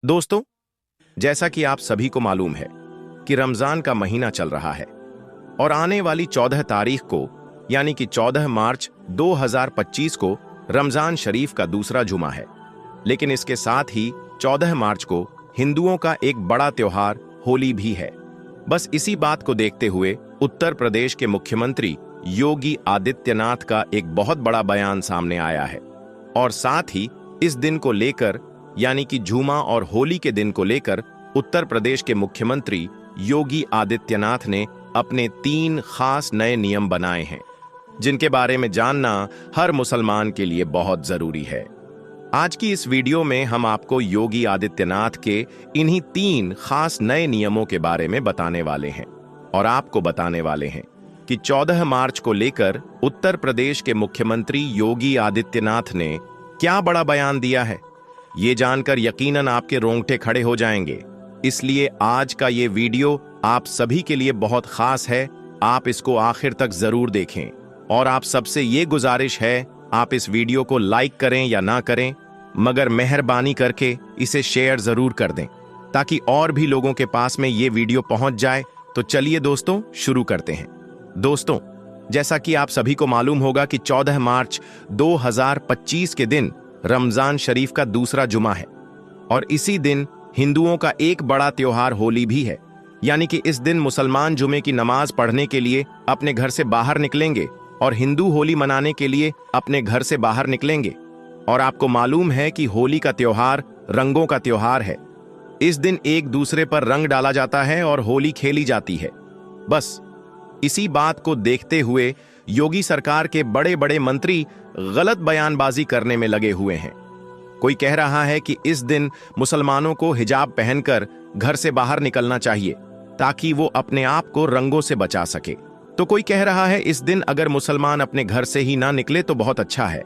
दोस्तों, जैसा कि आप सभी को मालूम है कि रमजान का महीना चल रहा है और आने वाली 14 तारीख को यानी कि 14 मार्च 2025 को रमजान शरीफ का दूसरा जुमा है। लेकिन इसके साथ ही 14 मार्च को हिंदुओं का एक बड़ा त्योहार होली भी है। बस इसी बात को देखते हुए उत्तर प्रदेश के मुख्यमंत्री योगी आदित्यनाथ का एक बहुत बड़ा बयान सामने आया है और साथ ही इस दिन को लेकर यानी कि जुमा और होली के दिन को लेकर उत्तर प्रदेश के मुख्यमंत्री योगी आदित्यनाथ ने अपने 3 खास नए नियम बनाए हैं, जिनके बारे में जानना हर मुसलमान के लिए बहुत जरूरी है। आज की इस वीडियो में हम आपको योगी आदित्यनाथ के इन्हीं 3 खास नए नियमों के बारे में बताने वाले हैं और आपको बताने वाले हैं कि 14 मार्च को लेकर उत्तर प्रदेश के मुख्यमंत्री योगी आदित्यनाथ ने क्या बड़ा बयान दिया है। ये जानकर यकीनन आपके रोंगटे खड़े हो जाएंगे। इसलिए आज का ये वीडियो आप सभी के लिए बहुत खास है। आप इसको आखिर तक जरूर देखें और आप सबसे ये गुजारिश है, आप इस वीडियो को लाइक करें या ना करें, मगर मेहरबानी करके इसे शेयर जरूर कर दें ताकि और भी लोगों के पास में ये वीडियो पहुंच जाए। तो चलिए दोस्तों, शुरू करते हैं। दोस्तों, जैसा कि आप सभी को मालूम होगा कि 14 मार्च 2025 के दिन रमजान शरीफ का दूसरा जुमा है और इसी दिन हिंदुओं का एक बड़ा त्योहार होली भी है। यानी कि इस दिन मुसलमान जुमे की नमाज पढ़ने के लिए अपने घर से बाहर निकलेंगे और हिंदू होली मनाने के लिए अपने घर से बाहर निकलेंगे। और आपको मालूम है कि होली का त्योहार रंगों का त्योहार है। इस दिन एक दूसरे पर रंग डाला जाता है और होली खेली जाती है। बस इसी बात को देखते हुए योगी सरकार के बड़े बड़े मंत्री गलत बयानबाजी करने में लगे हुए हैं। कोई कह रहा है कि इस दिन मुसलमानों को हिजाब पहनकर घर से बाहर निकलना चाहिए ताकि वो अपने आप को रंगों से बचा सके। तो कोई कह रहा है इस दिन अगर मुसलमान अपने घर से ही ना निकले तो बहुत अच्छा है।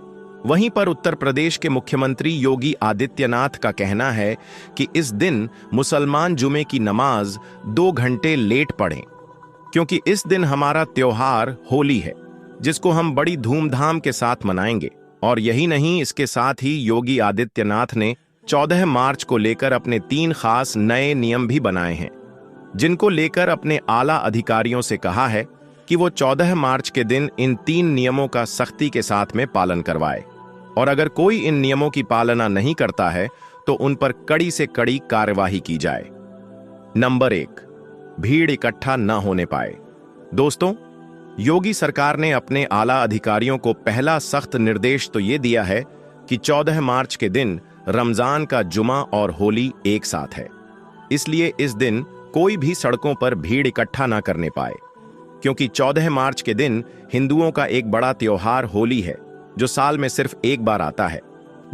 वहीं पर उत्तर प्रदेश के मुख्यमंत्री योगी आदित्यनाथ का कहना है कि इस दिन मुसलमान जुमे की नमाज 2 घंटे लेट पढ़ें, क्योंकि इस दिन हमारा त्योहार होली है जिसको हम बड़ी धूमधाम के साथ मनाएंगे। और यही नहीं, इसके साथ ही योगी आदित्यनाथ ने 14 मार्च को लेकर अपने 3 खास नए नियम भी बनाए हैं, जिनको लेकर अपने आला अधिकारियों से कहा है कि वो 14 मार्च के दिन इन 3 नियमों का सख्ती के साथ में पालन करवाए और अगर कोई इन नियमों की पालना नहीं करता है तो उन पर कड़ी से कड़ी कार्यवाही की जाए। नंबर 1, भीड़ इकट्ठा न होने पाए। दोस्तों, योगी सरकार ने अपने आला अधिकारियों को पहला सख्त निर्देश तो ये दिया है कि 14 मार्च के दिन रमजान का जुमा और होली एक साथ है। इसलिए इस दिन कोई भी सड़कों पर भीड़ इकट्ठा ना करने पाए, क्योंकि 14 मार्च के दिन हिंदुओं का एक बड़ा त्योहार होली है जो साल में सिर्फ एक बार आता है,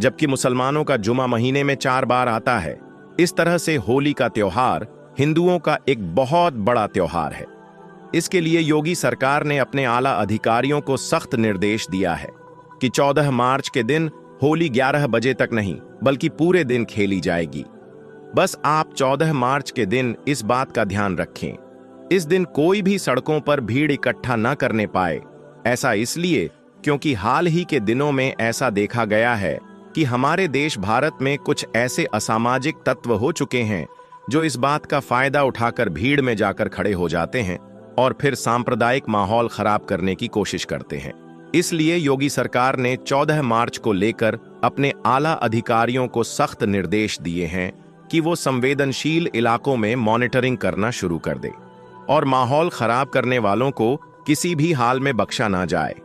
जबकि मुसलमानों का जुमा महीने में 4 बार आता है। इस तरह से होली का त्योहार हिंदुओं का एक बहुत बड़ा त्योहार है। इसके लिए योगी सरकार ने अपने आला अधिकारियों को सख्त निर्देश दिया है कि 14 मार्च के दिन होली 11 बजे तक नहीं बल्कि पूरे दिन खेली जाएगी। बस आप 14 मार्च के दिन इस बात का ध्यान रखें, इस दिन कोई भी सड़कों पर भीड़ इकट्ठा न करने पाए। ऐसा इसलिए क्योंकि हाल ही के दिनों में ऐसा देखा गया है कि हमारे देश भारत में कुछ ऐसे असामाजिक तत्व हो चुके हैं जो इस बात का फायदा उठाकर भीड़ में जाकर खड़े हो जाते हैं और फिर सांप्रदायिक माहौल खराब करने की कोशिश करते हैं। इसलिए योगी सरकार ने 14 मार्च को लेकर अपने आला अधिकारियों को सख्त निर्देश दिए हैं कि वो संवेदनशील इलाकों में मॉनिटरिंग करना शुरू कर दे और माहौल खराब करने वालों को किसी भी हाल में बख्शा ना जाए।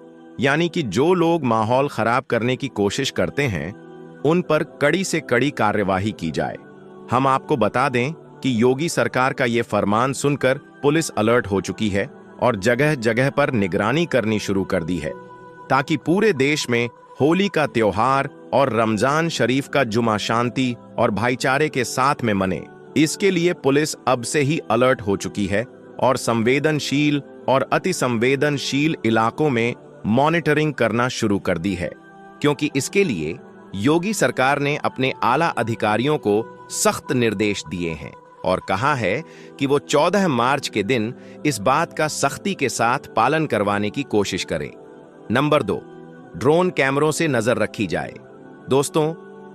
यानी कि जो लोग माहौल खराब करने की कोशिश करते हैं उन पर कड़ी से कड़ी कार्यवाही की जाए। हम आपको बता दें कि योगी सरकार का ये फरमान सुनकर पुलिस अलर्ट हो चुकी है और जगह जगह पर निगरानी करनी शुरू कर दी है ताकि पूरे देश में होली का त्योहार और रमजान शरीफ का जुमा शांति और भाईचारे के साथ में मने। इसके लिए पुलिस अब से ही अलर्ट हो चुकी है और संवेदनशील और अति संवेदनशील इलाकों में मॉनिटरिंग करना शुरू कर दी है, क्योंकि इसके लिए योगी सरकार ने अपने आला अधिकारियों को सख्त निर्देश दिए हैं और कहा है कि वो 14 मार्च के दिन इस बात का सख्ती के साथ पालन करवाने की कोशिश करें। नंबर 2, ड्रोन कैमरों से नजर रखी जाए। दोस्तों,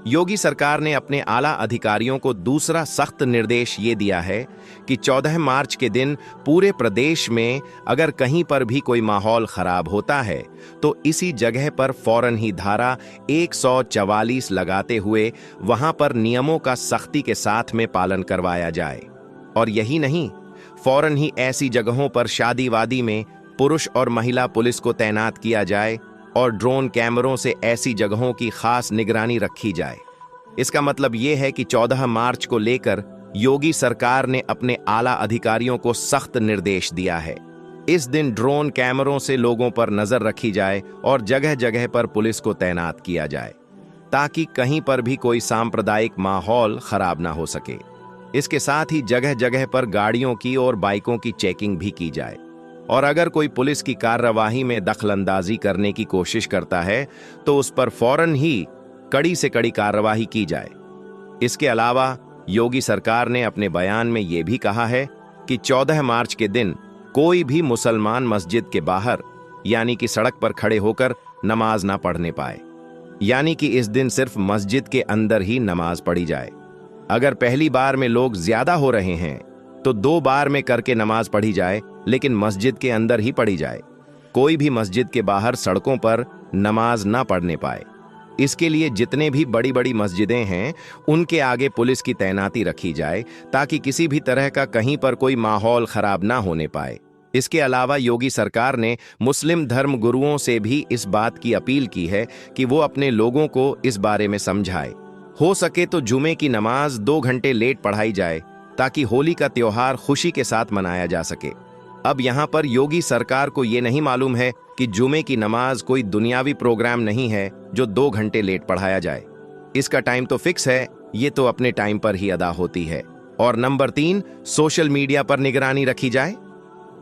योगी सरकार ने अपने आला अधिकारियों को दूसरा सख्त निर्देश ये दिया है कि 14 मार्च के दिन पूरे प्रदेश में अगर कहीं पर भी कोई माहौल खराब होता है तो इसी जगह पर फौरन ही धारा 144 लगाते हुए वहां पर नियमों का सख्ती के साथ में पालन करवाया जाए। और यही नहीं, फौरन ही ऐसी जगहों पर शादी वादी में पुरुष और महिला पुलिस को तैनात किया जाए और ड्रोन कैमरों से ऐसी जगहों की खास निगरानी रखी जाए। इसका मतलब यह है कि 14 मार्च को लेकर योगी सरकार ने अपने आला अधिकारियों को सख्त निर्देश दिया है। इस दिन ड्रोन कैमरों से लोगों पर नजर रखी जाए और जगह जगह पर पुलिस को तैनात किया जाए ताकि कहीं पर भी कोई सांप्रदायिक माहौल खराब ना हो सके। इसके साथ ही जगह जगह पर गाड़ियों की और बाइकों की चेकिंग भी की जाए और अगर कोई पुलिस की कार्रवाई में दखलंदाजी करने की कोशिश करता है तो उस पर फौरन ही कड़ी से कड़ी कार्रवाई की जाए। इसके अलावा योगी सरकार ने अपने बयान में यह भी कहा है कि 14 मार्च के दिन कोई भी मुसलमान मस्जिद के बाहर यानी कि सड़क पर खड़े होकर नमाज ना पढ़ने पाए, यानी कि इस दिन सिर्फ मस्जिद के अंदर ही नमाज पढ़ी जाए। अगर पहली बार में लोग ज्यादा हो रहे हैं तो 2 बार में करके नमाज पढ़ी जाए, लेकिन मस्जिद के अंदर ही पढ़ी जाए। कोई भी मस्जिद के बाहर सड़कों पर नमाज ना पढ़ने पाए। इसके लिए जितने भी बड़ी बड़ी मस्जिदें हैं उनके आगे पुलिस की तैनाती रखी जाए ताकि किसी भी तरह का कहीं पर कोई माहौल खराब ना होने पाए। इसके अलावा योगी सरकार ने मुस्लिम धर्म गुरुओं से भी इस बात की अपील की है कि वो अपने लोगों को इस बारे में समझाए। हो सके तो जुमे की नमाज 2 घंटे लेट पढ़ाई जाए ताकि होली का त्योहार खुशी के साथ मनाया जा सके। अब यहाँ पर योगी सरकार को ये नहीं मालूम है कि जुमे की नमाज कोई दुनियावी प्रोग्राम नहीं है जो 2 घंटे लेट पढ़ाया जाए। इसका टाइम तो फिक्स है, ये तो अपने टाइम पर ही अदा होती है। और नंबर 3, सोशल मीडिया पर निगरानी रखी जाए।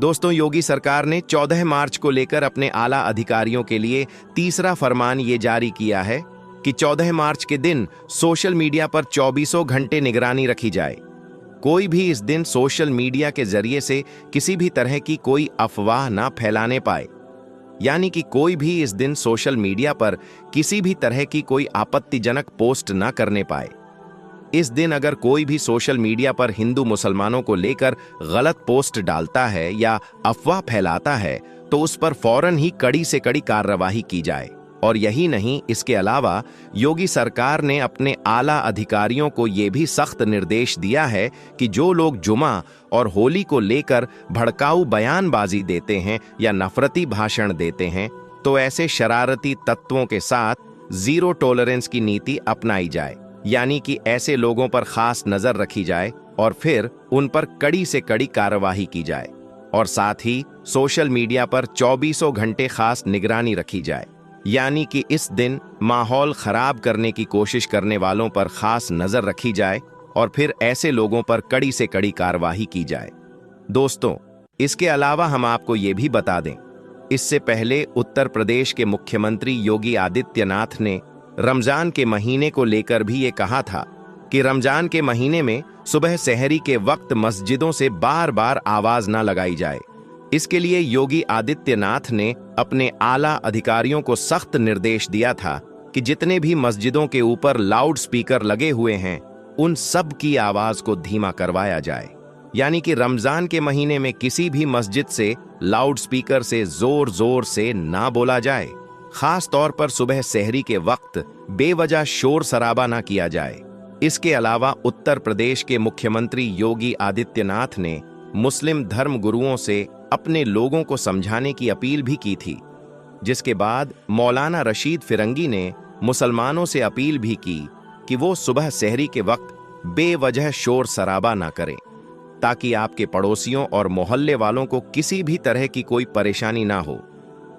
दोस्तों, योगी सरकार ने 14 मार्च को लेकर अपने आला अधिकारियों के लिए तीसरा फरमान ये जारी किया है कि 14 मार्च के दिन सोशल मीडिया पर 24 घंटे निगरानी रखी जाए। कोई भी इस दिन सोशल मीडिया के जरिए से किसी भी तरह की कोई अफवाह ना फैलाने पाए, यानी कि कोई भी इस दिन सोशल मीडिया पर किसी भी तरह की कोई आपत्तिजनक पोस्ट ना करने पाए। इस दिन अगर कोई भी सोशल मीडिया पर हिंदू मुसलमानों को लेकर गलत पोस्ट डालता है या अफवाह फैलाता है तो उस पर फौरन ही कड़ी से कड़ी कार्रवाई की जाए। और यही नहीं, इसके अलावा योगी सरकार ने अपने आला अधिकारियों को यह भी सख्त निर्देश दिया है कि जो लोग जुमा और होली को लेकर भड़काऊ बयानबाजी देते हैं या नफरती भाषण देते हैं तो ऐसे शरारती तत्वों के साथ जीरो टॉलरेंस की नीति अपनाई जाए, यानी कि ऐसे लोगों पर खास नजर रखी जाए और फिर उन पर कड़ी से कड़ी कार्रवाई की जाए। और साथ ही सोशल मीडिया पर 24 घंटे खास निगरानी रखी जाए, यानी कि इस दिन माहौल खराब करने की कोशिश करने वालों पर खास नजर रखी जाए और फिर ऐसे लोगों पर कड़ी से कड़ी कार्रवाई की जाए। दोस्तों, इसके अलावा हम आपको ये भी बता दें, इससे पहले उत्तर प्रदेश के मुख्यमंत्री योगी आदित्यनाथ ने रमजान के महीने को लेकर भी ये कहा था कि रमजान के महीने में सुबह सहरी के वक्त मस्जिदों से बार बार आवाज ना लगाई जाए। इसके लिए योगी आदित्यनाथ ने अपने आला अधिकारियों को सख्त निर्देश दिया था कि जितने भी मस्जिदों के ऊपर लाउड स्पीकर लगे हुए हैं उन सब की आवाज को धीमा करवाया जाए, यानी कि रमजान के महीने में किसी भी मस्जिद से लाउड स्पीकर से जोर जोर से ना बोला जाए। खास तौर पर सुबह सहरी के वक्त बेवजह शोर शराबा ना किया जाए। इसके अलावा उत्तर प्रदेश के मुख्यमंत्री योगी आदित्यनाथ ने मुस्लिम धर्म गुरुओं से अपने लोगों को समझाने की अपील भी की थी, जिसके बाद मौलाना रशीद फिरंगी ने मुसलमानों से अपील भी की कि वो सुबह सहरी के वक्त बेवजह शोर शराबा ना करें ताकि आपके पड़ोसियों और मोहल्ले वालों को किसी भी तरह की कोई परेशानी ना हो।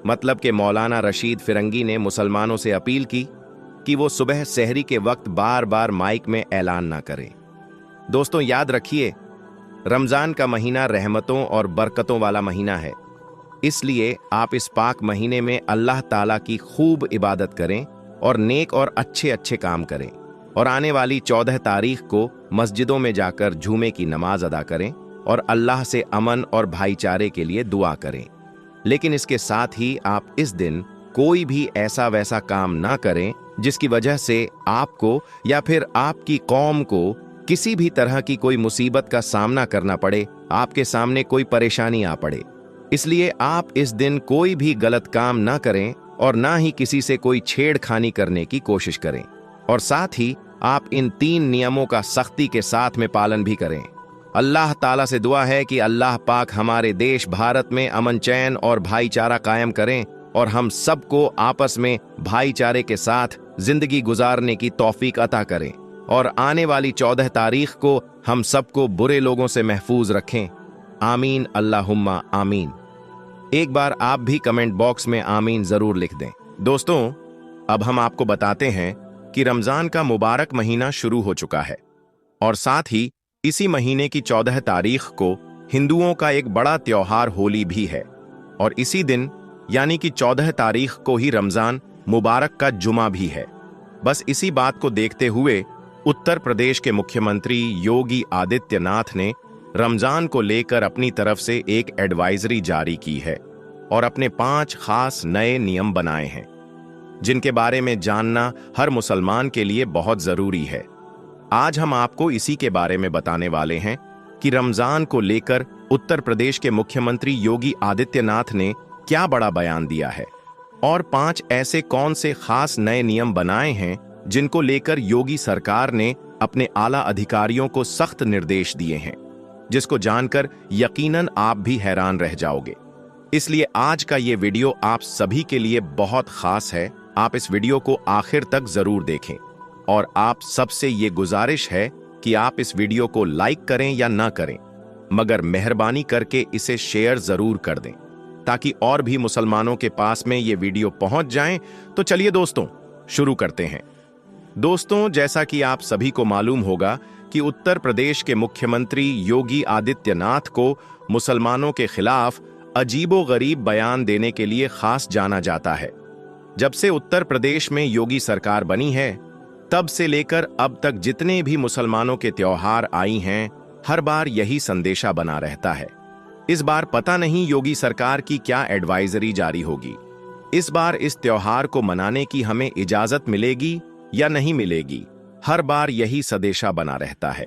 मतलब कि मौलाना रशीद फिरंगी ने मुसलमानों से अपील की कि वो सुबह सहरी के वक्त बार बार माइक में ऐलान ना करें। दोस्तों, याद रखिए, रमजान का महीना रहमतों और बरकतों वाला महीना है, इसलिए आप इस पाक महीने में अल्लाह ताला की खूब इबादत करें और नेक और अच्छे अच्छे काम करें और आने वाली 14 तारीख को मस्जिदों में जाकर जुमे की नमाज अदा करें और अल्लाह से अमन और भाईचारे के लिए दुआ करें। लेकिन इसके साथ ही आप इस दिन कोई भी ऐसा वैसा काम ना करें जिसकी वजह से आपको या फिर आपकी कौम को किसी भी तरह की कोई मुसीबत का सामना करना पड़े, आपके सामने कोई परेशानी आ पड़े। इसलिए आप इस दिन कोई भी गलत काम ना करें और ना ही किसी से कोई छेड़खानी करने की कोशिश करें, और साथ ही आप इन 3 नियमों का सख्ती के साथ में पालन भी करें। अल्लाह ताला से दुआ है कि अल्लाह पाक हमारे देश भारत में अमन चैन और भाईचारा कायम करें और हम सबको आपस में भाईचारे के साथ जिंदगी गुजारने की तौफीक अता करें, और आने वाली 14 तारीख को हम सबको बुरे लोगों से महफूज रखें। आमीन अल्लाहुम्मा आमीन। एक बार आप भी कमेंट बॉक्स में आमीन जरूर लिख दें। दोस्तों, अब हम आपको बताते हैं कि रमजान का मुबारक महीना शुरू हो चुका है, और साथ ही इसी महीने की 14 तारीख को हिंदुओं का एक बड़ा त्योहार होली भी है, और इसी दिन यानी कि 14 तारीख को ही रमजान मुबारक का जुमा भी है। बस इसी बात को देखते हुए उत्तर प्रदेश के मुख्यमंत्री योगी आदित्यनाथ ने रमजान को लेकर अपनी तरफ से एक एडवाइजरी जारी की है और अपने 5 खास नए नियम बनाए हैं, जिनके बारे में जानना हर मुसलमान के लिए बहुत जरूरी है। आज हम आपको इसी के बारे में बताने वाले हैं कि रमजान को लेकर उत्तर प्रदेश के मुख्यमंत्री योगी आदित्यनाथ ने क्या बड़ा बयान दिया है, और 5 ऐसे कौन से खास नए नियम बनाए हैं जिनको लेकर योगी सरकार ने अपने आला अधिकारियों को सख्त निर्देश दिए हैं, जिसको जानकर यकीनन आप भी हैरान रह जाओगे। इसलिए आज का ये वीडियो आप सभी के लिए बहुत खास है। आप इस वीडियो को आखिर तक जरूर देखें, और आप सबसे ये गुजारिश है कि आप इस वीडियो को लाइक करें या ना करें, मगर मेहरबानी करके इसे शेयर जरूर कर दें ताकि और भी मुसलमानों के पास में ये वीडियो पहुंच जाएं। तो चलिए दोस्तों, शुरू करते हैं। दोस्तों, जैसा कि आप सभी को मालूम होगा कि उत्तर प्रदेश के मुख्यमंत्री योगी आदित्यनाथ को मुसलमानों के खिलाफ अजीबोगरीब बयान देने के लिए खास जाना जाता है। जब से उत्तर प्रदेश में योगी सरकार बनी है, तब से लेकर अब तक जितने भी मुसलमानों के त्योहार आई हैं, हर बार यही संदेशा बना रहता है। इस बार पता नहीं योगी सरकार की क्या एडवाइजरी जारी होगी। इस बार इस त्योहार को मनाने की हमें इजाजत मिलेगी या नहीं मिलेगी, हर बार यही संदेशा बना रहता है।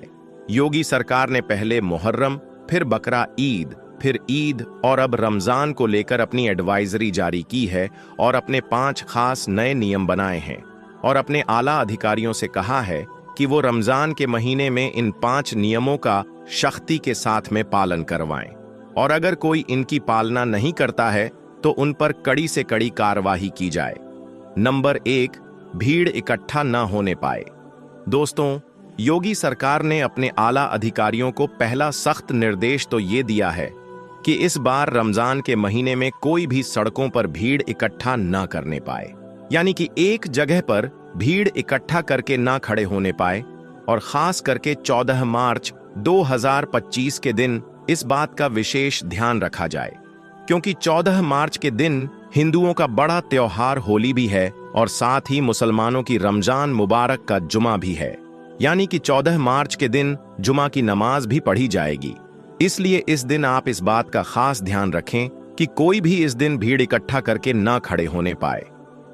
योगी सरकार ने पहले मुहर्रम, फिर बकरा ईद, फिर ईद और अब रमजान को लेकर अपनी एडवाइजरी जारी की है और अपने 5 खास नए नियम बनाए हैं, और अपने आला अधिकारियों से कहा है कि वो रमजान के महीने में इन 5 नियमों का सख्ती के साथ में पालन करवाएं, और अगर कोई इनकी पालना नहीं करता है तो उन पर कड़ी से कड़ी कार्रवाई की जाए। नंबर 1, भीड़ इकट्ठा न होने पाए। दोस्तों, योगी सरकार ने अपने आला अधिकारियों को पहला सख्त निर्देश तो ये दिया है कि इस बार रमजान के महीने में कोई भी सड़कों पर भीड़ इकट्ठा न करने पाए, यानी कि एक जगह पर भीड़ इकट्ठा करके ना खड़े होने पाए। और खास करके 14 मार्च 2025 के दिन इस बात का विशेष ध्यान रखा जाए, क्योंकि 14 मार्च के दिन हिंदुओं का बड़ा त्योहार होली भी है और साथ ही मुसलमानों की रमजान मुबारक का जुमा भी है, यानी कि 14 मार्च के दिन जुमा की नमाज भी पढ़ी जाएगी। इसलिए इस दिन आप इस बात का खास ध्यान रखें कि कोई भी इस दिन भीड़ इकट्ठा करके ना खड़े होने पाए।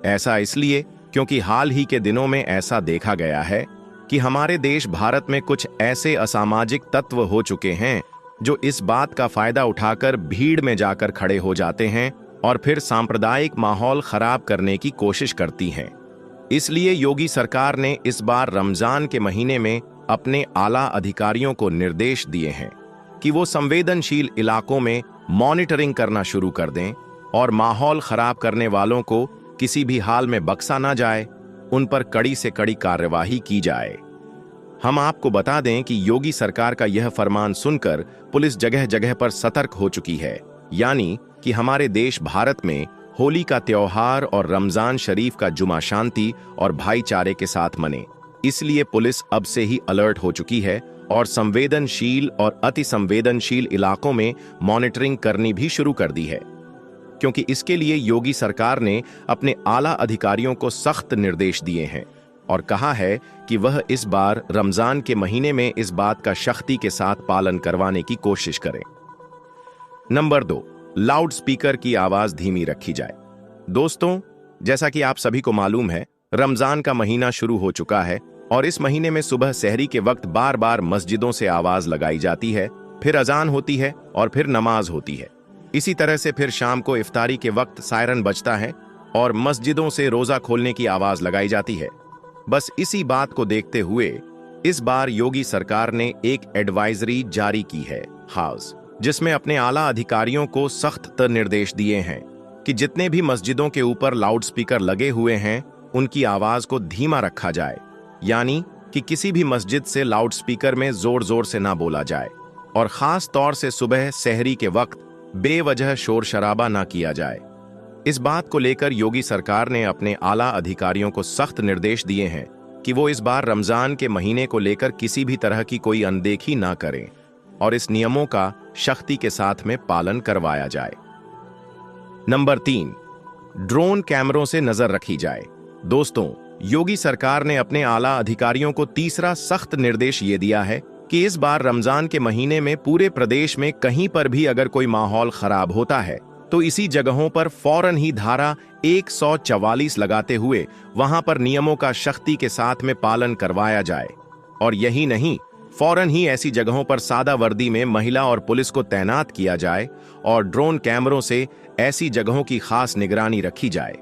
ऐसा इसलिए क्योंकि हाल ही के दिनों में ऐसा देखा गया है कि हमारे देश भारत में कुछ ऐसे असामाजिक तत्व हो चुके हैं जो इस बात का फायदा उठाकर भीड़ में जाकर खड़े हो जाते हैं और फिर सांप्रदायिक माहौल खराब करने की कोशिश करती हैं। इसलिए योगी सरकार ने इस बार रमजान के महीने में अपने आला अधिकारियों को निर्देश दिए हैं कि वो संवेदनशील इलाकों में मॉनिटरिंग करना शुरू कर दें और माहौल खराब करने वालों को किसी भी हाल में बख्शा ना जाए, उन पर कड़ी से कड़ी कार्यवाही की जाए। हम आपको बता दें कि योगी सरकार का यह फरमान सुनकर पुलिस जगह जगह पर सतर्क हो चुकी है, यानी कि हमारे देश भारत में होली का त्योहार और रमजान शरीफ का जुमा शांति और भाईचारे के साथ मने। इसलिए पुलिस अब से ही अलर्ट हो चुकी है और संवेदनशील और अति संवेदनशील इलाकों में मॉनिटरिंग करनी भी शुरू कर दी है, क्योंकि इसके लिए योगी सरकार ने अपने आला अधिकारियों को सख्त निर्देश दिए हैं और कहा है कि वह इस बार रमजान के महीने में इस बात का सख्ती के साथ पालन करवाने की कोशिश करें। नंबर 2, लाउड स्पीकर की आवाज धीमी रखी जाए। दोस्तों, जैसा कि आप सभी को मालूम है, रमजान का महीना शुरू हो चुका है और इस महीने में सुबह सहरी के वक्त बार बार मस्जिदों से आवाज लगाई जाती है, फिर अजान होती है और फिर नमाज होती है। इसी तरह से फिर शाम को इफ्तारी के वक्त सायरन बजता है और मस्जिदों से रोजा खोलने की आवाज लगाई जाती है। बस इसी बात को देखते हुए इस बार योगी सरकार ने एक एडवाइजरी जारी की है हाउस, जिसमें अपने आला अधिकारियों को सख्त निर्देश दिए हैं कि जितने भी मस्जिदों के ऊपर लाउडस्पीकर लगे हुए हैं उनकी आवाज को धीमा रखा जाए, यानी कि किसी भी मस्जिद से लाउडस्पीकर में जोर जोर से ना बोला जाए और खास तौर से सुबह सहरी के वक्त बेवजह शोर शराबा ना किया जाए। इस बात को लेकर योगी सरकार ने अपने आला अधिकारियों को सख्त निर्देश दिए हैं कि वो इस बार रमजान के महीने को लेकर किसी भी तरह की कोई अनदेखी ना करें और इस नियमों का सख्ती के साथ में पालन करवाया जाए। नंबर 3, ड्रोन कैमरों से नजर रखी जाए। दोस्तों, योगी सरकार ने अपने आला अधिकारियों को तीसरा सख्त निर्देश ये दिया है कि इस बार रमजान के महीने में पूरे प्रदेश में कहीं पर भी अगर कोई माहौल खराब होता है तो इसी जगहों पर फौरन ही धारा 144 लगाते हुए वहां पर नियमों का सख्ती के साथ में पालन करवाया जाए। और यही नहीं, फौरन ही ऐसी जगहों पर सादा वर्दी में महिला और पुलिस को तैनात किया जाए और ड्रोन कैमरों से ऐसी जगहों की खास निगरानी रखी जाए।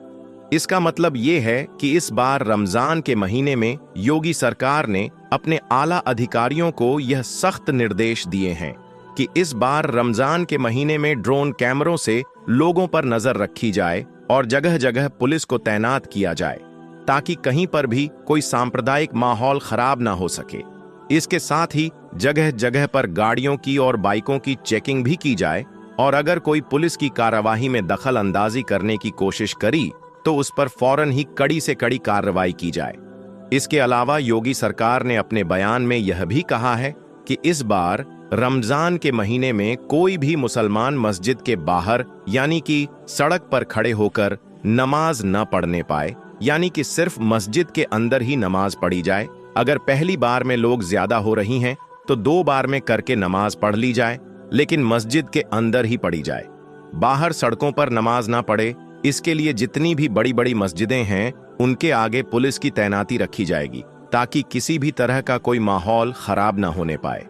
इसका मतलब ये है कि इस बार रमजान के महीने में योगी सरकार ने अपने आला अधिकारियों को यह सख्त निर्देश दिए हैं कि इस बार रमजान के महीने में ड्रोन कैमरों से लोगों पर नजर रखी जाए और जगह जगह पुलिस को तैनात किया जाए ताकि कहीं पर भी कोई सांप्रदायिक माहौल खराब ना हो सके। इसके साथ ही जगह जगह पर गाड़ियों की और बाइकों की चेकिंग भी की जाए और अगर कोई पुलिस की कार्यवाही में दखल अंदाजी करने की कोशिश करी तो उस पर फौरन ही कड़ी से कड़ी कार्रवाई की जाए। इसके अलावा योगी सरकार ने अपने बयान में यह भी कहा है कि इस बार रमजान के महीने में कोई भी मुसलमान मस्जिद के बाहर यानी कि सड़क पर खड़े होकर नमाज न पढ़ने पाए, यानी कि सिर्फ मस्जिद के अंदर ही नमाज पढ़ी जाए। अगर पहली बार में लोग ज्यादा हो रही हैं तो 2 बार में करके नमाज पढ़ ली जाए, लेकिन मस्जिद के अंदर ही पढ़ी जाए। बाहर सड़कों पर नमाज ना पढ़े, इसके लिए जितनी भी बड़ी बड़ी मस्जिदें हैं उनके आगे पुलिस की तैनाती रखी जाएगी ताकि किसी भी तरह का कोई माहौल खराब ना होने पाए।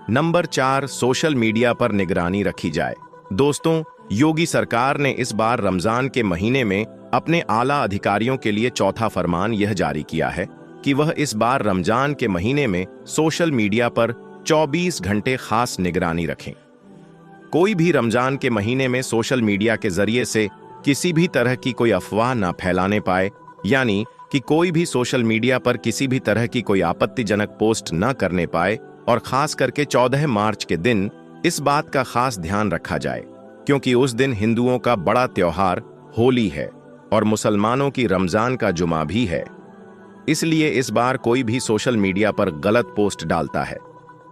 नंबर 4, सोशल मीडिया पर निगरानी रखी जाए। दोस्तों, योगी सरकार ने इस बार रमजान के महीने में अपने आला अधिकारियों के लिए चौथा फरमान यह जारी किया है कि वह इस बार रमजान के महीने में सोशल मीडिया पर 24 घंटे खास निगरानी रखें। कोई भी रमजान के महीने में सोशल मीडिया के जरिए से किसी भी तरह की कोई अफवाह ना फैलाने पाए, यानी कि कोई भी सोशल मीडिया पर किसी भी तरह की कोई आपत्तिजनक पोस्ट ना करने पाए। और खास करके 14 मार्च के दिन इस बात का खास ध्यान रखा जाए क्योंकि उस दिन हिंदुओं का बड़ा त्योहार होली है और मुसलमानों की रमजान का जुमा भी है। इसलिए इस बार कोई भी सोशल मीडिया पर गलत पोस्ट डालता है,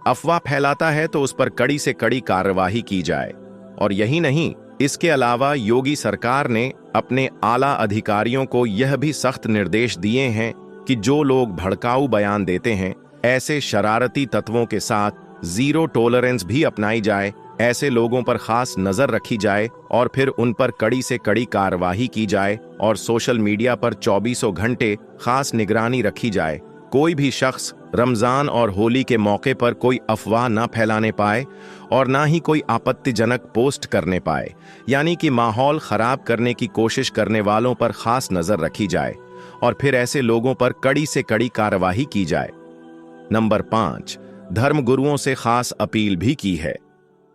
अफवाह फैलाता है तो उस पर कड़ी से कड़ी कार्यवाही की जाए। और यही नहीं, इसके अलावा योगी सरकार ने अपने आला अधिकारियों को यह भी सख्त निर्देश दिए हैं कि जो लोग भड़काऊ बयान देते हैं ऐसे शरारती तत्वों के साथ जीरो टॉलरेंस भी अपनाई जाए। ऐसे लोगों पर खास नजर रखी जाए और फिर उन पर कड़ी से कड़ी कार्रवाई की जाए और सोशल मीडिया पर 24 घंटे खास निगरानी रखी जाए। कोई भी शख्स रमजान और होली के मौके पर कोई अफवाह ना फैलाने पाए और ना ही कोई आपत्तिजनक पोस्ट करने पाए, यानी कि माहौल खराब करने की कोशिश करने वालों पर खास नजर रखी जाए और फिर ऐसे लोगों पर कड़ी से कड़ी कार्रवाई की जाए। नंबर 5, धर्म गुरुओं से खास अपील भी की है।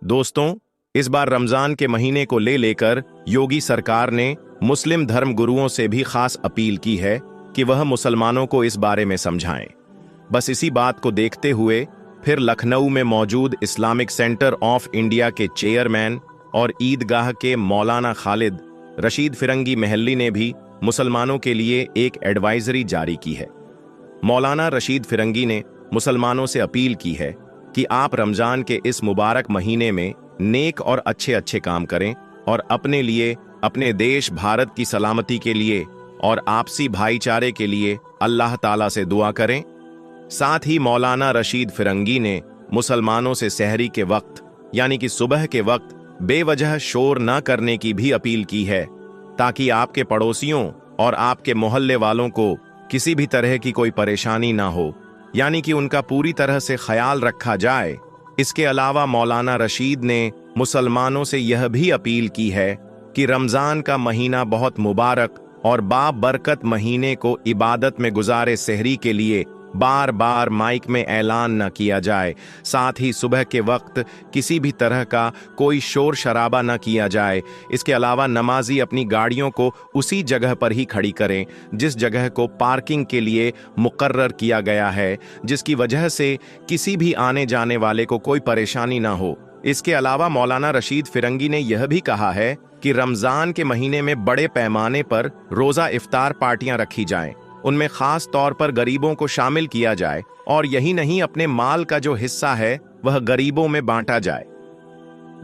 दोस्तों, इस बार रमजान के महीने को लेकर योगी सरकार ने मुस्लिम धर्म गुरुओं से भी खास अपील की है कि वह मुसलमानों को इस बारे में समझाएं। बस इसी बात को देखते हुए फिर लखनऊ में मौजूद इस्लामिक सेंटर ऑफ इंडिया के चेयरमैन और ईदगाह के मौलाना खालिद रशीद फिरंगी महल्ली ने भी मुसलमानों के लिए एक एडवाइजरी जारी की है। मौलाना रशीद फिरंगी ने मुसलमानों से अपील की है कि आप रमजान के इस मुबारक महीने में नेक और अच्छे अच्छे काम करें और अपने लिए, अपने देश भारत की सलामती के लिए और आपसी भाईचारे के लिए अल्लाह ताला से दुआ करें। साथ ही मौलाना रशीद फिरंगी ने मुसलमानों से सहरी के वक्त यानी कि सुबह के वक्त बेवजह शोर न करने की भी अपील की है ताकि आपके पड़ोसियों और आपके मोहल्ले वालों को किसी भी तरह की कोई परेशानी ना हो, यानी कि उनका पूरी तरह से ख्याल रखा जाए। इसके अलावा मौलाना रशीद ने मुसलमानों से यह भी अपील की है कि रमज़ान का महीना बहुत मुबारक और बाबरकत महीने को इबादत में गुजारे सहरी के लिए बार बार माइक में ऐलान न किया जाए। साथ ही सुबह के वक्त किसी भी तरह का कोई शोर शराबा न किया जाए। इसके अलावा नमाजी अपनी गाड़ियों को उसी जगह पर ही खड़ी करें जिस जगह को पार्किंग के लिए मुकर्रर किया गया है, जिसकी वजह से किसी भी आने जाने वाले को कोई परेशानी ना हो। इसके अलावा मौलाना रशीद फिरंगी ने यह भी कहा है कि रमज़ान के महीने में बड़े पैमाने पर रोज़ा इफ्तार पार्टियां रखी जाएं, उनमें खास तौर पर गरीबों को शामिल किया जाए और यही नहीं, अपने माल का जो हिस्सा है वह गरीबों में बांटा जाए।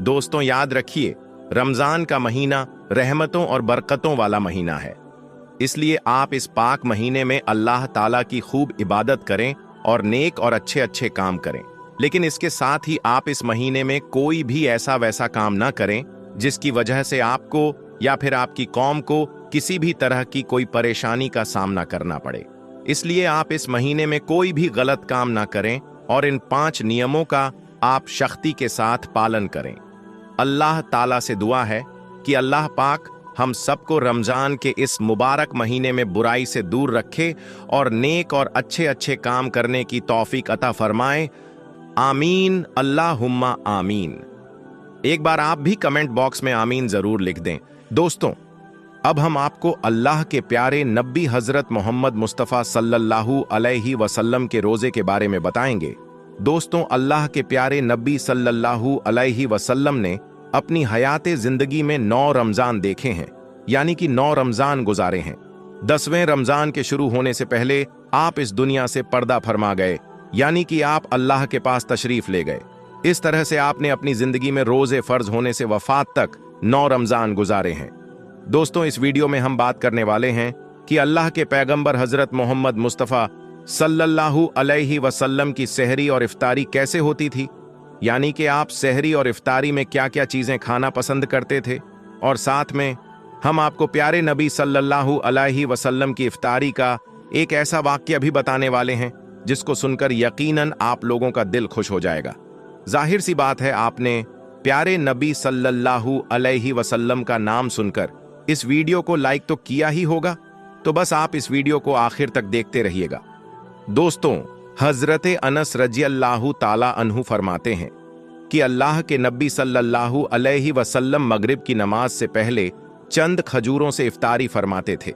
दोस्तों याद रखिए, रमज़ान का महीना रहमतों और बरकतों वाला महीना है, इसलिए आप इस पाक महीने में अल्लाह ताला की खूब इबादत करें और नेक और अच्छे अच्छे काम करें। लेकिन इसके साथ ही आप इस महीने में कोई भी ऐसा वैसा काम ना करें जिसकी वजह से आपको या फिर आपकी कौम को किसी भी तरह की कोई परेशानी का सामना करना पड़े। इसलिए आप इस महीने में कोई भी गलत काम ना करें और इन 5 नियमों का आप सख्ती के साथ पालन करें। अल्लाह ताला से दुआ है कि अल्लाह पाक हम सबको रमज़ान के इस मुबारक महीने में बुराई से दूर रखे और नेक और अच्छे अच्छे काम करने की तौफीक अता फरमाए। आमीन, अल्लाहुम्मा आमीन। एक बार आप भी कमेंट बॉक्स में आमीन जरूर लिख दें। दोस्तों, अब हम आपको अल्लाह के प्यारे नबी हजरत मोहम्मद मुस्तफ़ा सल्लल्लाहु अलैहि वसल्लम के रोजे के बारे में बताएंगे। दोस्तों, अल्लाह के प्यारे नबी सल्लल्लाहु अलैहि वसल्लम ने अपनी हयाते जिंदगी में 9 रमजान देखे हैं, यानी कि 9 रमजान गुजारे हैं। 10वें रमजान के शुरू होने से पहले आप इस दुनिया से पर्दा फरमा गए, यानी कि आप अल्लाह के पास तशरीफ ले गए। इस तरह से आपने अपनी जिंदगी में रोजे फर्ज होने से वफात तक 9 रमजान गुजारे हैं। दोस्तों, इस वीडियो में हम बात करने वाले हैं कि अल्लाह के पैगंबर हजरत मोहम्मद मुस्तफ़ा सल्लल्लाहु अलैहि वसल्लम की सहरी और इफ्तारी कैसे होती थी, यानी कि आप सहरी और इफ्तारी में क्या क्या चीजें खाना पसंद करते थे। और साथ में हम आपको प्यारे नबी सल्लल्लाहु अलैहि वसल्लम की इफ्तारी का एक ऐसा वाक्य भी बताने वाले हैं जिसको सुनकर यकीनन आप लोगों का दिल खुश हो जाएगा। जाहिर सी बात है, आपने प्यारे नबी सल्लल्लाहु अलैहि वसल्लम का नाम सुनकर इस वीडियो को लाइक तो किया ही होगा, तो बस आप इस वीडियो को आखिर तक देखते रहिएगा। दोस्तों, हजरत अनस रज़ियल्लाहु ताला अन्हु फरमाते हैं कि अल्लाह के नबी सल्लल्लाहु अलैहि वसल्लम मगरिब की नमाज से पहले चंद खजूरों से इफ्तारी फरमाते थे,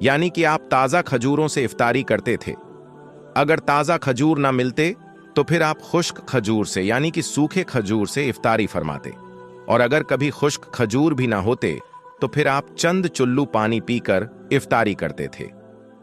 यानी कि आप ताज़ा खजूरों से इफ्तारी करते थे। अगर ताज़ा खजूर ना मिलते तो फिर आप खुश्क खजूर से, यानी कि सूखे खजूर से इफ्तारी फरमाते, और अगर कभी खुश्क खजूर भी ना होते तो फिर आप चंद चुल्लू पानी पीकर इफ्तारी करते थे,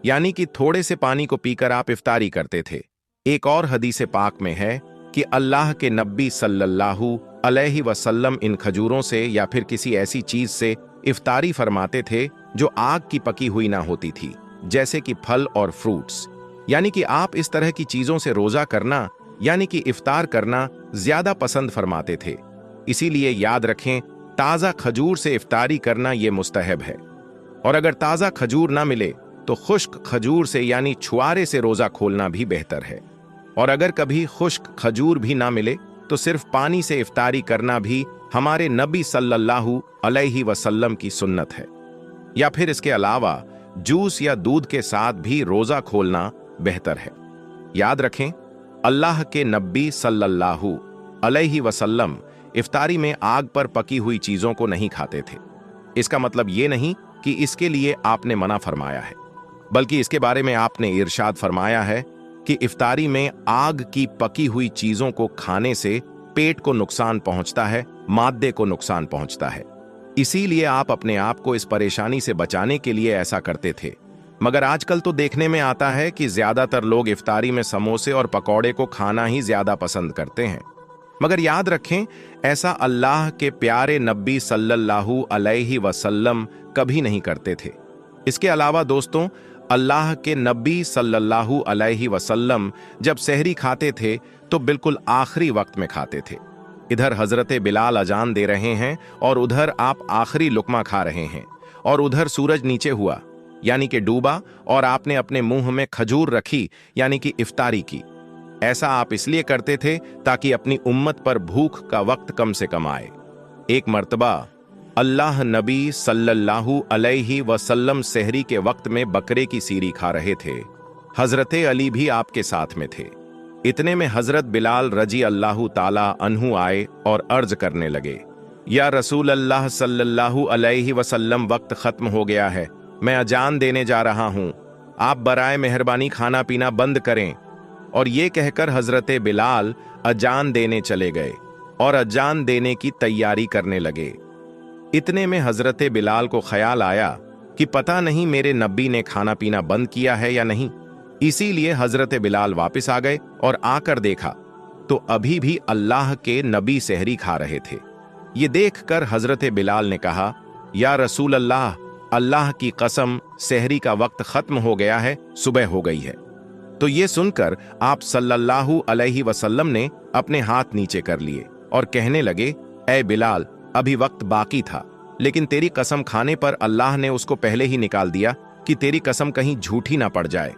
यानी कि थोड़े से पानी को पीकर आप इफ्तारी करते थे। एक और हदीस पाक में है कि अल्लाह के नबी सल्लल्लाहु अलैहि वसल्लम इन खजूरों से या फिर किसी ऐसी चीज से इफ्तारी फरमाते थे जो आग की पकी हुई ना होती थी, जैसे कि फल और फ्रूट्स। यानी कि आप इस तरह की चीजों से रोजा करना, यानी कि इफ्तार करना ज्यादा पसंद फरमाते थे। इसीलिए याद रखें, ताजा खजूर से इफ्तारी करना ये मुस्तहब है, और अगर ताजा खजूर ना मिले तो खुश्क खजूर से, यानी छुआरे से रोजा खोलना भी बेहतर है। और अगर कभी खुश्क खजूर भी ना मिले तो सिर्फ पानी से इफ्तारी करना भी हमारे नबी सल्लल्लाहु अलैहि वसल्लम की सुन्नत है। या फिर इसके अलावा जूस या दूध के साथ भी रोजा खोलना बेहतर है। याद रखें, अल्लाह के नबी सल्लल्लाहु अलैहि वसल्लम इफ्तारी में आग पर पकी हुई चीजों को नहीं खाते थे। इसका मतलब ये नहीं कि इसके लिए आपने मना फरमाया है, बल्कि इसके बारे में आपने इरशाद फरमाया है कि इफ्तारी में आग की पकी हुई चीजों को खाने से पेट को नुकसान पहुंचता है, मादे को नुकसान पहुंचता है। इसीलिए आप अपने आप को इस परेशानी से बचाने के लिए ऐसा करते थे। मगर आजकल तो देखने में आता है कि ज्यादातर लोग इफ्तारी में समोसे और पकौड़े को खाना ही ज्यादा पसंद करते हैं। मगर याद रखें, ऐसा अल्लाह के प्यारे नबी सल्लल्लाहु अलैहि वसल्लम कभी नहीं करते थे। इसके अलावा दोस्तों, अल्लाह के नबी सल्लल्लाहु अलैहि वसल्लम जब सहरी खाते थे तो बिल्कुल आखिरी वक्त में खाते थे। इधर हजरत बिलाल अजान दे रहे हैं और उधर आप आखिरी लुकमा खा रहे हैं, और उधर सूरज नीचे हुआ, यानी कि डूबा, और आपने अपने मुंह में खजूर रखी यानी कि इफ्तारी की। ऐसा आप इसलिए करते थे ताकि अपनी उम्मत पर भूख का वक्त कम से कम आए। एक मर्तबा अल्लाह नबी सल्लल्लाहु अलैहि वसल्लम सहरी के वक्त में बकरे की सीरी खा रहे थे। हजरत अली भी आपके साथ में थे। इतने में हजरत बिलाल रजी अल्लाह ताला अन्हु आए और अर्ज करने लगे, या रसूल अल्लाह सल्लल्लाहु अलैहि वसल्लम, वक्त खत्म हो गया है, मैं अजान देने जा रहा हूं, आप बराए मेहरबानी खाना पीना बंद करें। और ये कहकर हजरत बिलाल अजान देने चले गए और अजान देने की तैयारी करने लगे। इतने में हजरत बिलाल को ख्याल आया कि पता नहीं मेरे नबी ने खाना पीना बंद किया है या नहीं। इसीलिए हजरत बिलाल वापस आ गए और आकर देखा तो अभी भी अल्लाह के नबी सहरी खा रहे थे। ये देखकर हजरत बिलाल ने कहा, या रसूल अल्लाह, अल्लाह की कसम, सहरी का वक्त खत्म हो गया है, सुबह हो गई है। तो ये सुनकर आप सल्लल्लाहु अलैहि वसल्लम ने अपने हाथ नीचे कर लिए और कहने लगे, ऐ बिलाल, अभी वक्त बाकी था, लेकिन तेरी कसम खाने पर अल्लाह ने उसको पहले ही निकाल दिया कि तेरी कसम कहीं झूठी ना पड़ जाए।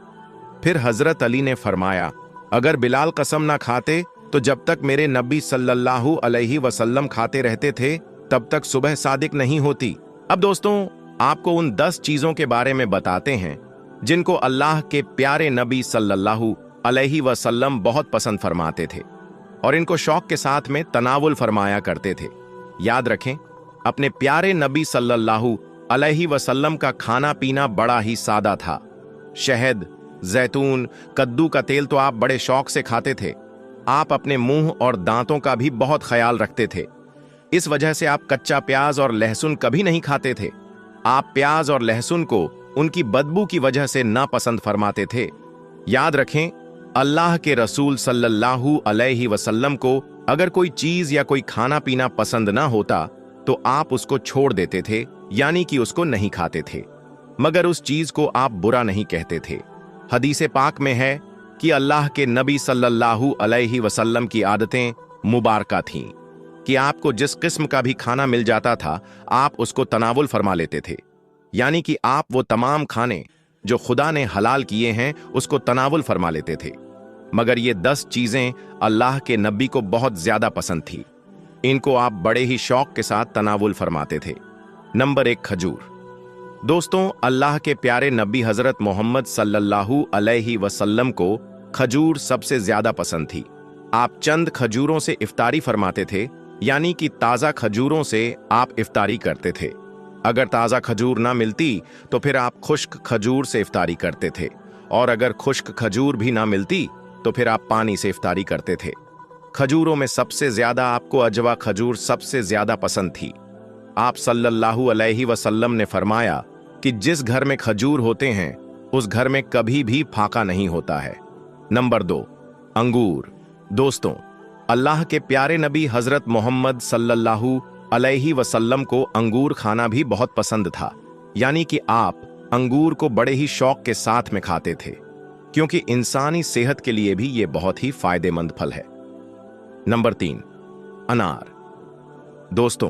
फिर हजरत अली ने फरमाया, अगर बिलाल कसम ना खाते तो जब तक मेरे नबी सल्लल्लाहु अलैहि वसल्लम खाते रहते थे तब तक सुबह सादिक नहीं होती। अब दोस्तों, आपको उन 10 चीजों के बारे में बताते हैं जिनको अल्लाह के प्यारे नबी सल्लल्लाहु अलैहि वसल्लम बहुत पसंद फरमाते थे और इनको शौक के साथ में तनावुल फरमाया करते थे। याद रखें, अपने प्यारे नबी सल्लल्लाहु अलैहि वसल्लम का खाना पीना बड़ा ही सादा था। शहद, जैतून, कद्दू का तेल तो आप बड़े शौक से खाते थे। आप अपने मुंह और दांतों का भी बहुत ख्याल रखते थे। इस वजह से आप कच्चा प्याज और लहसुन कभी नहीं खाते थे। आप प्याज और लहसुन को उनकी बदबू की वजह से नापसंद फरमाते थे। याद रखें, अल्लाह के रसूल सल्लल्लाहु अलैहि वसल्लम को अगर कोई चीज या कोई खाना पीना पसंद ना होता तो आप उसको छोड़ देते थे, यानी कि उसको नहीं खाते थे, मगर उस चीज को आप बुरा नहीं कहते थे। हदीस पाक में है कि अल्लाह के नबी सल्लल्लाहु अलैहि वसल्लम की आदतें मुबारका थीं कि आपको जिस किस्म का भी खाना मिल जाता था आप उसको तनावुल फरमा लेते थे, यानी कि आप वो तमाम खाने जो खुदा ने हलाल किए हैं उसको तनावुल फरमा लेते थे। मगर ये 10 चीजें अल्लाह के नबी को बहुत ज्यादा पसंद थी। इनको आप बड़े ही शौक के साथ तनावुल फरमाते थे। नंबर 1, खजूर। दोस्तों, अल्लाह के प्यारे नबी हजरत मोहम्मद सल्लल्लाहु अलैहि वसल्लम को खजूर सबसे ज्यादा पसंद थी। आप चंद खजूरों से इफ्तारी फरमाते थे, यानी कि ताजा खजूरों से आप इफ्तारी करते थे। अगर ताजा खजूर ना मिलती तो फिर आप खुश्क खजूर से इफ्तारी करते थे, और अगर खुश्क खजूर भी ना मिलती तो फिर आप पानी से इफ्तारी करते थे। खजूरों में सबसे ज्यादा आपको अजवा खजूर सबसे ज्यादा पसंद थी। आप सल्लल्लाहु अलैहि वसल्लम ने फरमाया कि जिस घर में खजूर होते हैं उस घर में कभी भी फाका नहीं होता है। नंबर 2, अंगूर। दोस्तों, अल्लाह के प्यारे नबी हजरत मोहम्मद सल्लल्लाहु अलैहि वसल्लम को अंगूर खाना भी बहुत पसंद था, यानी कि आप अंगूर को बड़े ही शौक के साथ में खाते थे, क्योंकि इंसानी सेहत के लिए भी ये बहुत ही फायदेमंद फल है। नंबर 3, अनार। दोस्तों,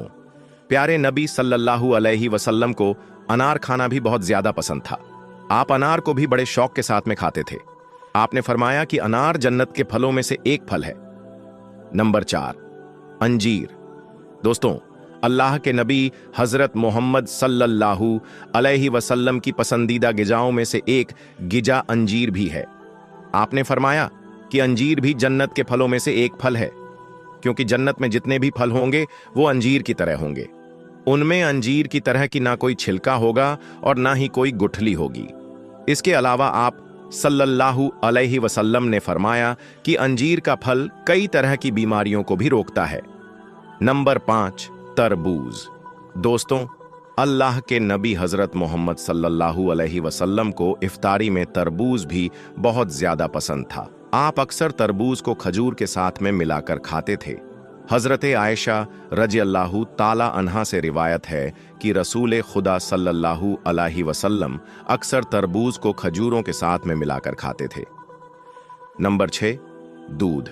प्यारे नबी सल्लल्लाहु अलैहि वसल्लम को अनार खाना भी बहुत ज्यादा पसंद था। आप अनार को भी बड़े शौक के साथ में खाते थे। आपने फरमाया कि अनार जन्नत के फलों में से एक फल है। नंबर 4, अंजीर। दोस्तों, अल्लाह के नबी हजरत मोहम्मद सल्लल्लाहु अलैहि वसल्लम की पसंदीदा गिजाओं में से एक गिजा अंजीर भी है। आपने फरमाया कि अंजीर भी जन्नत के फलों में से एक फल है, क्योंकि जन्नत में जितने भी फल होंगे वो अंजीर की तरह होंगे। उनमें अंजीर की तरह की ना कोई छिलका होगा और ना ही कोई गुठली होगी। इसके अलावा आप सल्लल्लाहु अलैहि वसल्लम ने फरमाया कि अंजीर का फल कई तरह की बीमारियों को भी रोकता है। नंबर 5, तरबूज। दोस्तों, अल्लाह के नबी हजरत मोहम्मद सल्लल्लाहु अलैहि वसल्लम को इफ्तारी में तरबूज भी बहुत ज्यादा पसंद था। आप अक्सर तरबूज को खजूर के साथ में मिलाकर खाते थे। हजरत आयशा रजी अल्लाहु ताला अन्हा से रिवायत है कि रसूल खुदा सल्लल्लाहु अलैहि वसल्लम अक्सर तरबूज को खजूरों के साथ में मिलाकर खाते थे। नंबर 6, दूध।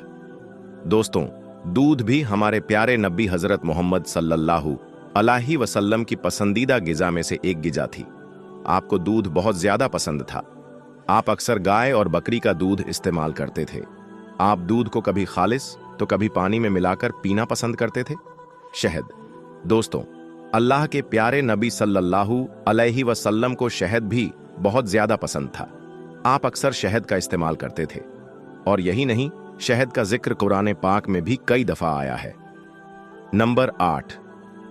दोस्तों, दूध भी हमारे प्यारे नबी हजरत मोहम्मद सल्लल्लाहु अलैहि वसल्लम की पसंदीदा गिजा में से एक गिजा थी। आपको दूध बहुत ज्यादा पसंद था। आप अक्सर गाय और बकरी का दूध इस्तेमाल करते थे। आप दूध को कभी खालिस तो कभी पानी में मिलाकर पीना पसंद करते थे। शहद। दोस्तों, अल्लाह के प्यारे नबी सल्लल्लाहु अलैहि वसल्लम को शहद भी बहुत ज्यादा पसंद था। आप अक्सर शहद का इस्तेमाल करते थे। और यही नहीं, शहद का जिक्र कुरान पाक में भी कई दफा आया है। नंबर 8,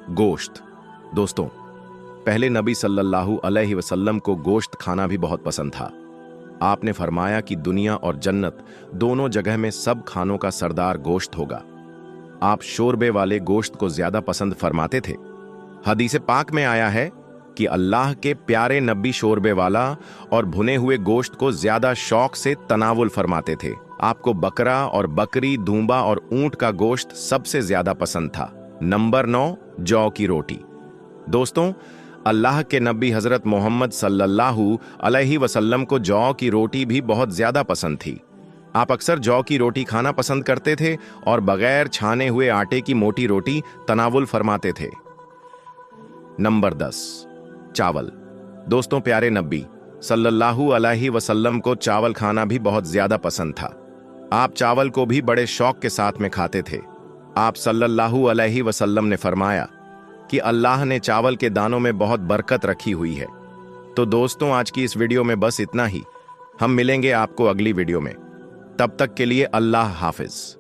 गोश्त। दोस्तों, पहले नबी सल्लल्लाहु अलैहि वसल्लम को गोश्त खाना भी बहुत पसंद था। आपने फरमाया कि दुनिया और जन्नत दोनों जगह में सब खानों का सरदार गोश्त होगा। आप शोरबे वाले गोश्त को ज्यादा पसंद फरमाते थे। हदीस पाक में आया है कि अल्लाह के प्यारे नबी शोरबे वाला और भुने हुए गोश्त को ज्यादा शौक से तनावुल फरमाते थे। आपको बकरा और बकरी, दूंबा और ऊंट का गोश्त सबसे ज्यादा पसंद था। नंबर 9, जौ की रोटी। दोस्तों, अल्लाह के नबी हजरत मोहम्मद सल्लल्लाहु अलैहि वसल्लम को जौ की रोटी भी बहुत ज्यादा पसंद थी। आप अक्सर जौ की रोटी खाना पसंद करते थे और बगैर छाने हुए आटे की मोटी रोटी तनावुल फरमाते थे। नंबर 10, चावल। दोस्तों, प्यारे नबी सल्लल्लाहु अलैहि वसल्लम को चावल खाना भी बहुत ज्यादा पसंद था। आप चावल को भी बड़े शौक के साथ में खाते थे। आप सल्लल्लाहु अलैहि वसल्लम ने फरमाया कि अल्लाह ने चावल के दानों में बहुत बरकत रखी हुई है। तो दोस्तों, आज की इस वीडियो में बस इतना ही। हम मिलेंगे आपको अगली वीडियो में। तब तक के लिए अल्लाह हाफिज।